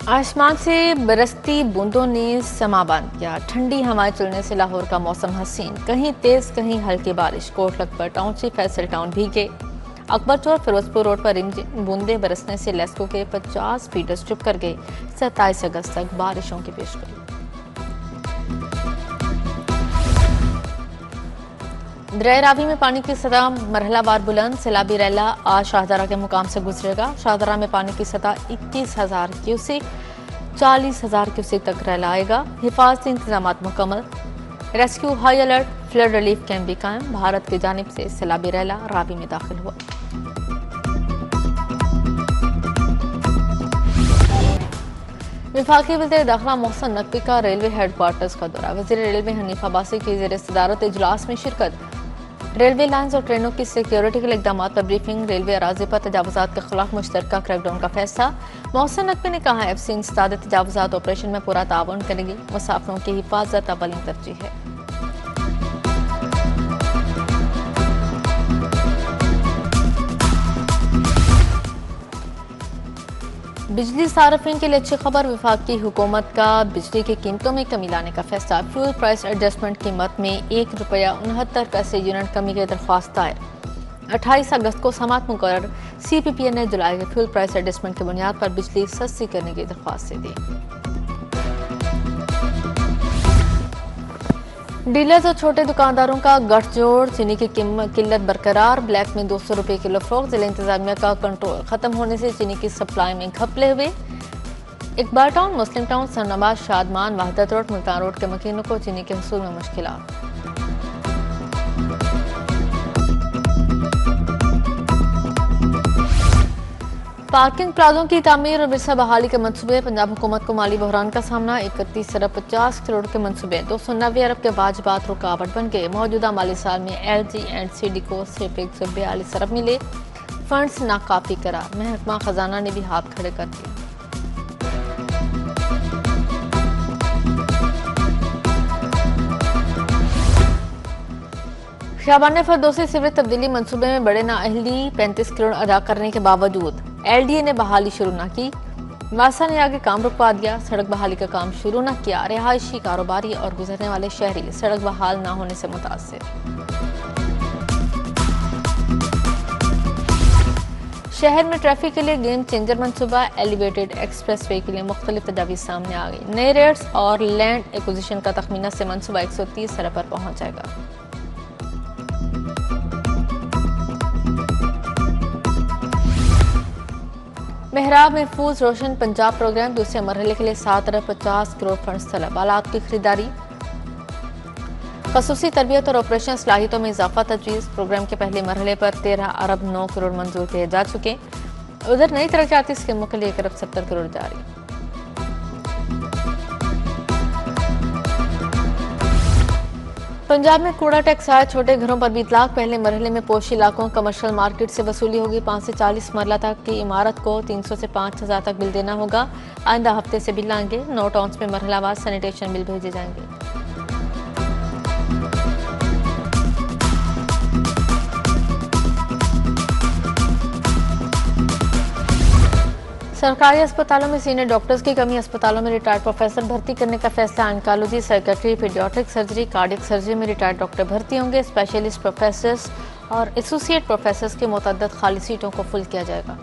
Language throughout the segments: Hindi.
आसमान से बरसती बूंदों ने समा बांध किया। ठंडी हवाएं चलने से लाहौर का मौसम हसीन, कहीं तेज कहीं हल्की बारिश। कोट लखपत टाउनशिप फैसल टाउन भीगे। अकबर चौक फिरोजपुर रोड पर रिमझिम बूंदे बरसने से लेस्को के 50 फीटर्स चुप कर गए। 27 अगस्त तक बारिशों की पेशगोई। दरिया रावी में पानी की सतह मरहलावार बुलंद। सैलाबी रैला आज शाहदरा के मुकाम से गुजरेगा। शाहदरा में पानी की सतह 21,000 क्यूसेक 40,000 क्यूसेक तक रैला आएगा। हिफाजती इंतजाम मुकम्मल। Rescue high alert. Flood relief camp भी कायम। भारत की जानिब से सैलाबी रैला रावी में दाखिल हुआ। विफाकी वज़ीर दाखिला मोहसिन नकवी का रेलवे हेडक्वार्टर्स का दौरा। वज़ीर रेलवे हनीफ अब्बासी की ज़ेर सदारत इजलास में शिरकत। रेलवे लाइन्स और ट्रेनों की सिक्योरिटी के इकदाम पर ब्रीफिंग। रेलवे अराज़ी पर तजावुज़ात के खिलाफ मुश्तरका क्रैकडाउन का फैसला। मोहसिन नकवी ने कहा एफसी इंसदाद तजावुज़ात ऑपरेशन में पूरा ताउन करेगी। मुसाफिरों की हिफाजत अव्वलीन तरजीह है। बिजली सार्फिन के लिए अच्छी खबर। विफाकी हुकूमत का बिजली की कीमतों में कमी लाने का फैसला। फ्यूल प्राइस एडजस्टमेंट कीमत में ₹1.69 यूनिट कमी की दरख्वास्त दायर। 28 अगस्त को समात मुकर्रर। CPPA ने जुलाई के फ्यूल प्राइस एडजस्टमेंट की बुनियाद पर बिजली सस्ती करने की दरख्वास्त दी। डीलर्स और छोटे दुकानदारों का गठजोड़। चीनी की किल्लत बरकरार। ब्लैक में 200 रुपये किलो फरोख्त। जिला इंतजामिया का कंट्रोल खत्म होने से चीनी की सप्लाई में घपले हुए। इकबाल टाउन, मुस्लिम टाउन, सरनवाज, शादमान, वहदत रोड, मुल्तान रोड के मकीनों को चीनी के हसूल में मुश्किलात। पार्किंग प्लाजों की तामीर और विरसा बहाली के मंसूबे। पंजाब हुकूमत को माली बहरान का सामना। 31 अरब 50 करोड़ के मंसूबे 290 अरब के वाजबात रुकावट बन गए। मौजूदा माली साल में LG&CD को सिर्फ 142 अरब मिले। फंड्स नाकाफी करार। महकमा खजाना ने भी हाथ खड़े कर दिए। शाबान फरदौसी सिविल तब्दीली मंसूबे में बड़े नाअहली 35 करोड़ अदा करने के बावजूद LDA ने बहाली शुरू न की। वासा ने आगे काम रुकवा दिया। सड़क बहाली का काम शुरू न किया। रिहायशी, कारोबारी और गुजरने वाले शहरी सड़क बहाल न होने से मुतासिर। शहर में ट्रैफिक के लिए गेम चेंजर मंसूबा। एलिवेटेड एक्सप्रेस वे के लिए मुख्तलिफ तजावीज़ सामने आ गई। नए रेट्स और लैंड एक्विजिशन का तखमीना से मंसूबा 130 अरब पर पहुंच जाएगा। मेहराब महफूज रोशन पंजाब प्रोग्राम दूसरे मरहले के लिए 7 अरब 50 करोड़ फंड्स तलब। आलात की खरीदारी। खसूसी तरबियत और ऑपरेशन सलाहियतों में इजाफा तजवीज़। प्रोग्राम के पहले मरहले पर 13 अरब 9 करोड़ मंजूर किए जा चुके। उधर नई तरक्याती स्कीमों के लिए 1 अरब 70 करोड़ जारी। पंजाब में कूड़ा टैक्स आया। छोटे घरों पर भी इतलाक। पहले मरहले में पोशी इलाकों कमर्शियल मार्केट से वसूली होगी। 5 से 40 मरला तक की इमारत को 300 से 5,000 तक बिल देना होगा। आइंदा हफ्ते से बिल आएंगे। 9 टाउन्स में मरहलावार सैनिटेशन बिल भेजे जाएंगे। सरकारी अस्पतालों में सीनियर डॉक्टर्स की कमी। अस्पतालों में रिटायर्ड प्रोफेसर भर्ती करने का फैसला। Oncology, psychiatry, paediatric surgery, cardiac surgery में रिटायर्ड डॉक्टर भर्ती होंगे। स्पेशलिस्ट प्रोफेसर्स और एसोसिएट प्रोफेसर्स की मुतअद्दिद खाली सीटों को फुल किया जाएगा।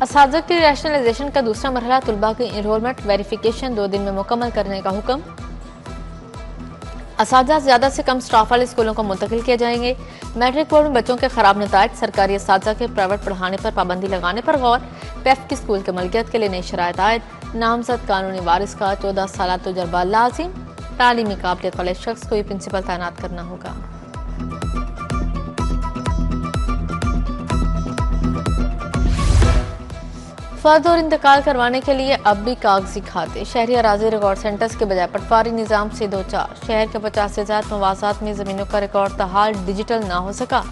असातिज़ा की रैशनलाइजेशन का दूसरा मरहला। तुलबा की इनरोलमेंट वेरिफिकेशन 2 दिन में मुकम्मल करने का हुक्म। असातिज़ा ज्यादा से कम स्टाफ वाले स्कूलों को मुंतकिल किए जाएंगे। मैट्रिक बोर्ड में बच्चों के खराब नताइज। सरकारी असातिज़ा के प्राइवेट पढ़ाने पर पाबंदी लगाने पर गौर। पेफ की स्कूल के मलकियत के लिए नई शराइत आयद। नामजद कानूनी वारिस का 14 साल तजुर्बा लाजिम। तालीमी काबिलियत वाले शख्स को ही प्रिंसिपल तैनात करना होगा। फर्द और इंतकाल करवाने के लिए अब भी कागजी खाते। शहरी अराजी रिकॉर्ड सेंटर्स के बजाय पटवारी निज़ाम से 2-4। शहर के 50 से ज्यादा मवासात में जमीनों का रिकॉर्ड तहाल डिजिटल ना हो सका।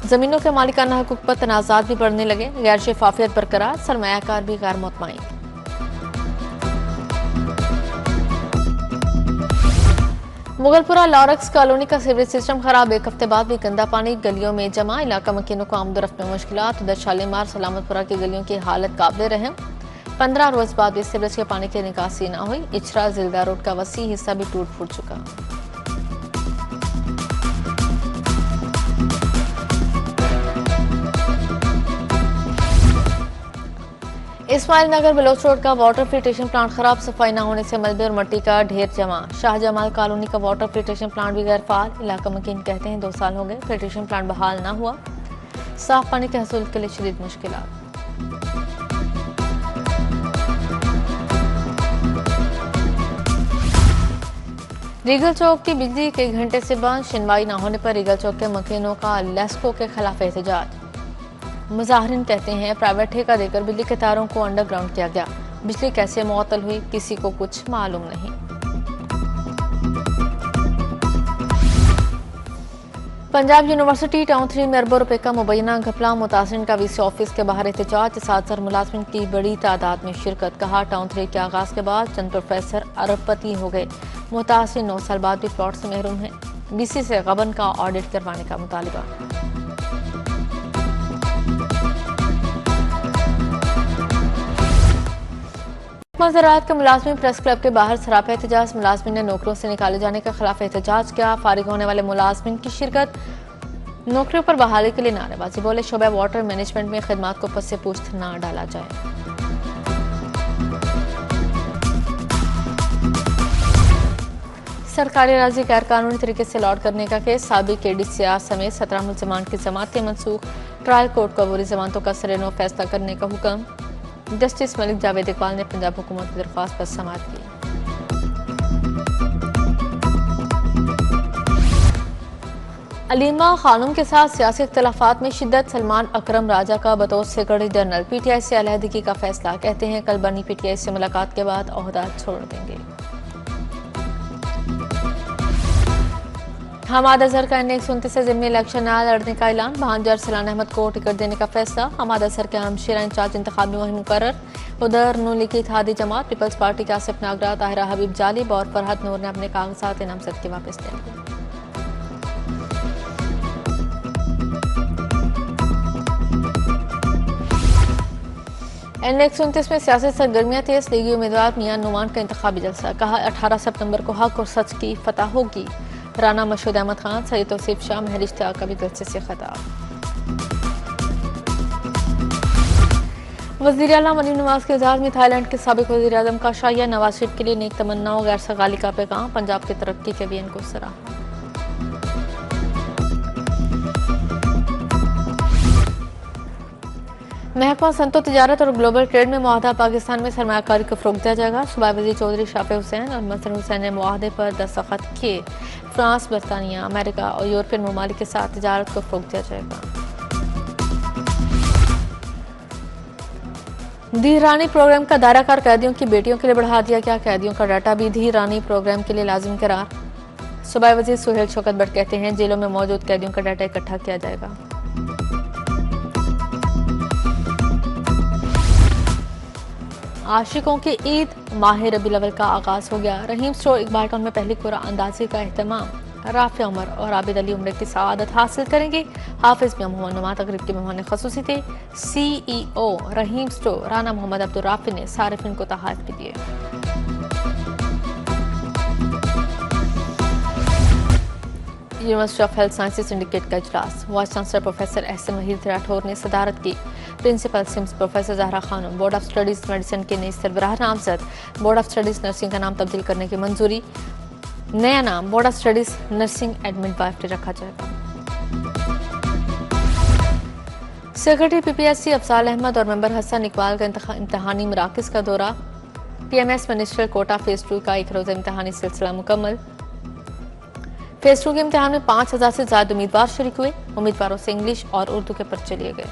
जमीनों के मालिकाना हकूक पर तनाज़ात भी बढ़ने लगे। गैर शफाफियत बरकरार। सरमायाकार भी गैर मुतमईन। मुगलपुरा लॉरेक्स कॉलोनी का सीवरेज सिस्टम खराब, एक हफ्ते बाद भी गंदा पानी गलियों में जमा, इलाका मकीनों को आमदोरफ्त में मुश्किलात। उधर शालीमार सलामतपुरा की गलियों की हालत काबिल रहम, 15 रोज बाद भी सीवरेज के पानी की निकासी न हुई। इचरा जिलदा रोड का वसी हिस्सा भी टूट फूट चुका। इस्माइल नगर बलोच रोड का वाटर फिल्ट्रेशन प्लांट खराब, सफाई न होने से मलबे और मट्टी का ढेर जमा। शाहजमाल कॉलोनी का वाटर फिल्ट्रेशन प्लांट भी गैर फाल, इलाका मकीन कहते हैं 2 साल हो गए फिल्ट्रेशन प्लांट बहाल न हुआ। साफ पानी के हसूल के लिए शदीद मुश्किलात। रीगल चौक की बिजली कई घंटे से बंद, सुनवाई न होने पर रीगल चौक के मकीनों का लेस्को के खिलाफ एहतजाज। मुजाहरीन कहते हैं प्राइवेट ठेका देकर बिजली के तारों को अंडरग्राउंड किया गया, बिजली कैसे मुअत्तल हुई किसी को कुछ मालूम नहीं। पंजाब यूनिवर्सिटी टाउन 3 में अरबों रुपए का मुबैना घपला, मुतासिन का वीसी ऑफिस के बाहर एहतजाज, 700 मुलाजमिन की बड़ी तादाद में शिरकत। कहा टाउन 3 के आगाज के बाद चंद प्रोफेसर अरबपति हो गए, मुतासिन 9 साल बाद भी प्लॉट से महरूम है। बीसी से गबन का ऑडिट करवाने का मुतालिबा। ज़राअत के मुलाजमिन प्रेस क्लब के बाहर सरापा एहतजाज, मुलाजमिन ने नौकरियों से निकाले जाने के खिलाफ एहतजाज किया। फारिग होने वाले मुलाजमिन की शिरकत, नौकरियों पर बहाली के लिए नारेबाजी। बोले शोबा वाटर मैनेजमेंट में खिदमात को पस से पूछ न डाला जाए। सरकारी राजी गैर कानूनी तरीके से अलॉट करने का केस, साबिक एडीसीआर समेत 17 मुलजमान की जमानतें मनसूख, ट्रायल कोर्ट को अबूरी जमानतों का सरेनो फैसला करने का हुक्म। जस्टिस मलिक जावेद इकबाल ने पंजाब हुकूमत की दरख्वास्त पर समाअत की। अलीमा खानूम के साथ सियासी इख्तिलाफात में शिद्दत, सलमान अकरम राजा का बतौर सेक्रेटरी जनरल पीटीआई से अलहदगी का फैसला। कहते हैं कल बनी पीटीआई से मुलाकात के बाद ओहदा छोड़ देंगे। हमाद अजहर का NA-129 से ज़िमनी इलेक्शन न लड़ने का ऐलान, भांजा अरसलान अहमद को टिकट देने का फैसला। हमाद अजहर के हमशेरा इंचार्ज इंतखाबी मुहिम मुकर्रर। उधर नून लीग की इत्तेहादी जमात पीपल्स पार्टी के आसिफ नागरा, ताहिरा हबीब जालिब और फरहत नूर ने अपने कागजात नामजद के वापस ले लिए। NA-129 में सियासी सरगर्मियां तेज, लीगी उम्मीदवार मियां नुमान का इंतखाबी जलसा। कहा 18 सितंबर को हक और सच की फतह होगी। राना मशहूद अहमद खान, सईद तौसीफ शाह, महर इश्तियाक का भी जलसे से खिताब। वज़ीर आला मरीम नवाज के एजाज में थाईलैंड के साबिक वज़ीर आज़म का शाहिया, नवाज शरीफ के लिए नेक तमन्नाओं गैर सगाली का पैगाम, पंजाब की तरक्की के भी इनको सराहा। महकमा सनअत तिजारत और ग्लोबल ट्रेड में मुआहदा, पाकिस्तान में सरमायाकारी को फ़रोग़ दिया जाएगा। सूबाई वज़ीर चौधरी शाफे हुसैन और मज़हर हुसैन ने मुआहदे पर दस्तखत किए। फ्रांस, बरतानिया, अमेरिका और यूरोपियन ममालिक के साथ तिजारत को फ़रोग़ दिया जाएगा। धीरानी प्रोग्राम का दायराकार कैदियों की बेटियों के लिए बढ़ा दिया गया, कैदियों का डाटा भी धीरानी प्रोग्राम के लिए लाजिम करार। सूबाई वज़ीर सुहेल शौकत भट्ट कहते हैं जेलों में मौजूद कैदियों का डाटा इकट्ठा किया जाएगा। आशिकों की ईद माह रबीउल अव्वल का आगाज हो गया। रहीम स्टोर इकबाल टाउन में पहली कुरान अंदाज़ी का एहतमाम। राफिया उमर और आबिद अली उम्र की सआदत हासिल करेंगे। हाफिज मियां मोहम्मद नुमा तकरीब के मेहमान खसूसी थे। CEO रहीम स्टोर राना मोहम्मद अब्दुल राफी ने सारिफिन को तोहफे भी दिए। University of health sciences syndicate का इजलास, vice chancellor professor Ehsan Waheed Rathore ने सदारत की। Principal SIMS professor Zahra Khanam, board of studies medicine के नए सरबराह नामजद। बोर्ड ऑफ स्टडीज नर्सिंग का नाम तब्दील करने की मंजूरी। नया नाम board of studies nursing and midwifery रखा जाएगा। सेक्रेटरी PPSC अफजाल अहमद और मेंबर हसन इकबाल का इम्तहानी मराकज़ का दौरा। PMS मिनिस्ट्रियल कोटा फेज 2 का एक रोज़ा इम्तहानी सिलसिला मुकम्मल। फेज 2 के इम्तहान में 5000 से ज्यादा उम्मीदवार शरीक हुए। उम्मीदवारों से इंग्लिश और उर्दू के पर्चे लिए गए।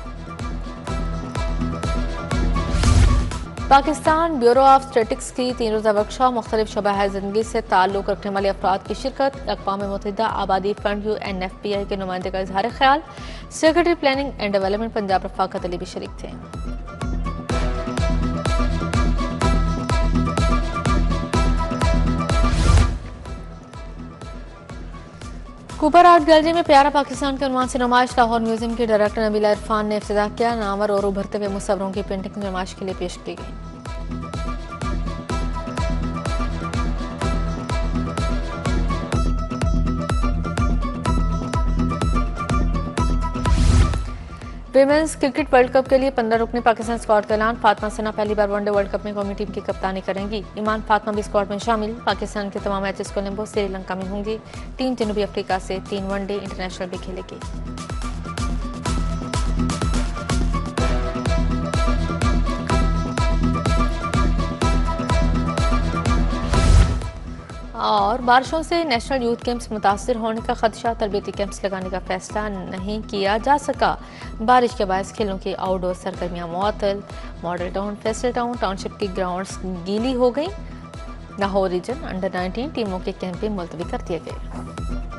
पाकिस्तान ब्यूरो ऑफ स्टैटिस्टिक्स की 3 रोज़ा वर्कशॉप, मुख्तलिफ शोबा ज़िंदगी से ताल्लुक़ रखने वाले अफराद की शिरकत। अक़वाम मुत्तहिदा आबादी फंड UNFPA के नुमाइंदे का इज़हार ख्याल। Secretary planning and development Punjab Rafaqat Ali भी शरीक थे। कूपर आर्ट गैलरी में प्यारा पाकिस्तान के उन्वान से नुमाइश लाहौर म्यूजियम के डायरेक्टर नबीला इरफान ने इफ्तिताह किया। नामवर और उभरते हुए मुसव्वरों की पेंटिंग नुमाइश के लिए पेश की गई। विमेंस क्रिकेट वर्ल्ड कप के लिए 15 रुकनी पाकिस्तान स्क्वाड का ऐलान। फातिमा सिन्हा पहली बार वनडे वर्ल्ड कप में कौमी टीम की कप्तानी करेंगी। ईमान फातिमा भी स्क्वाड में शामिल। पाकिस्तान के तमाम मैचेस कोलंबो, श्रीलंका में होंगे। टीम जनूबी अफ्रीका से 3 वनडे इंटरनेशनल भी खेलेगी। और बारिशों से नेशनल यूथ कैंप्स मुतासर होने का खदशा, तरबियती कैंप्स लगाने का फैसला नहीं किया जा सका। बारिश के बायस खेलों की आउटडोर सरगर्मियां मुअत्तल। मॉडल टाउन, फेस्टल टाउन, टाउनशिप की ग्राउंड्स गीली हो गई। लाहौर रीजन अंडर 19 टीमों के कैंप भी मुलतवी कर दिए गए।